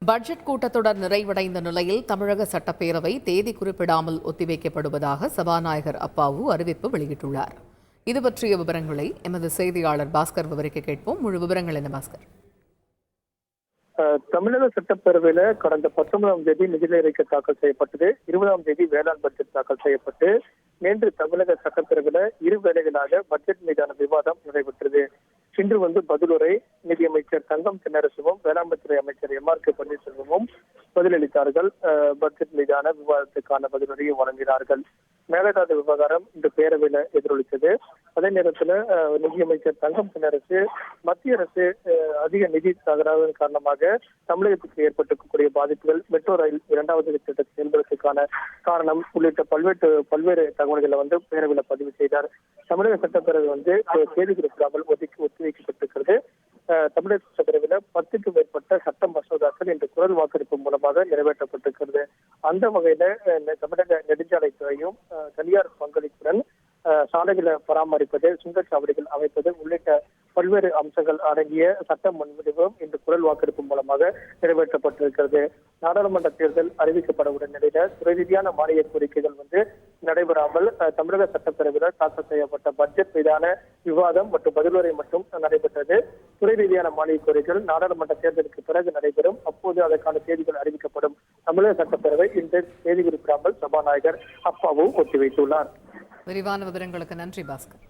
Budget கூட்டத்தொடர் நிறைவடைந்த நிலையில் தமிழக சட்டப்பேரவை தேதி குறிப்பிடாமல் ஒத்திவைக்கப்படுவதாக சபாநாயகர் அப்பாவு அறிவிப்பு வெளியிட்டுள்ளார். இது பற்றிய விவரங்களை எமது செய்தியாளர் பாஸ்கர் விவரிக்க கேட்போம். முழு விவரங்கள் என்ன பாஸ்கர்? தமிழக சட்டப்பேரவையில கடந்த 19ஆம் தேதி நிதிநிலை அறிக்கை தாக்கல் செய்யப்பட்டது. 20ஆம் தேதி வேளாண் பட்ஜெட் தாக்கல் செய்யப்பட்டு நேற்று தமிழக சட்டப்பேரவையில இரு வேளைகளாக பட்ஜெட் மீதான விவாதம் நடைபெற்றது. இன்று பதிலுரை நிதியமைச்சர் தங்கம் தென்னரசுவும் வேளாண்மைத்துறை அமைச்சர் எம்.ஆர்.கே. பன்னீர்செல்வமும் பதிலளித்தார்கள். பட்ஜெட் மீதான விவாதத்துக்கான பதிலுரையை வழங்கினார்கள். மேகதாது விவகாரம் இன்று பேரவையில எதிரொலித்தது. அதே நேரத்தில் நிதியமைச்சர் தங்கம் தென்னரசு மத்திய அரசு அதிக நிதி தகராறின் காரணமாக தமிழகத்துக்கு ஏற்பட்டிருக்கக்கூடிய பாதிப்புகள், மெட்ரோ ரயில் 2வது திட்டத்தை செயல்படுவதற்கான காரணம் உள்ளிட்ட பல்வேறு தகவல்களை பேரவையில பதிவு செய்தார். தமிழக சட்டப்பேரவை தேதி குறிப்பிடாமல் ஒத்திவைக்கப்பட்டிருக்கிறது. தமிழக சட்டப்பேரவையில 10க்கும் மேற்பட்ட சட்ட மசோதாக்கள் இன்று குரல் வாக்கெடுப்பு மூலமாக நிறைவேற்றப்பட்டிருக்கிறது. அந்த வகையில தமிழக நெடுஞ்சாலைத்துறையும் தனியார் பங்களிப்புடன் சாலைகளை பராமரிப்பது, சுங்கச்சாவடிகள் அமைப்பது உள்ளிட்ட பல்வேறு அம்சங்கள் அடங்கிய சட்ட முன்வடிவும் இன்று குரல் வாக்கெடுப்பு மூலமாக நிறைவேற்றப்பட்டிருக்கிறது. நாடாளுமன்ற தேர்தல் அறிவிக்கப்படவுள்ள நிலையில துறை ரீதியான மானிய கோரிக்கைகள் நடைபெறாமல் தமிழக சட்டப்பேரவையில் தாக்கல் செய்யப்பட்ட பட்ஜெட் மீதான விவாதம் மற்றும் பதிலுரை மட்டும் நடைபெற்றது. துறை ரீதியான மானிய கோரிக்கைகள் நாடாளுமன்ற தேர்தலுக்கு பிறகு நடைபெறும். அப்போது அதற்கான தேதிகள் அறிவிக்கப்படும். தமிழக சட்டப்பேரவை இந்த தேதி குறிப்பிடாமல் சபாநாயகர் அப்பாவு ஒத்திவைத்துள்ளார். விரிவான விவரங்களுக்கு நன்றி பாஸ்கர்.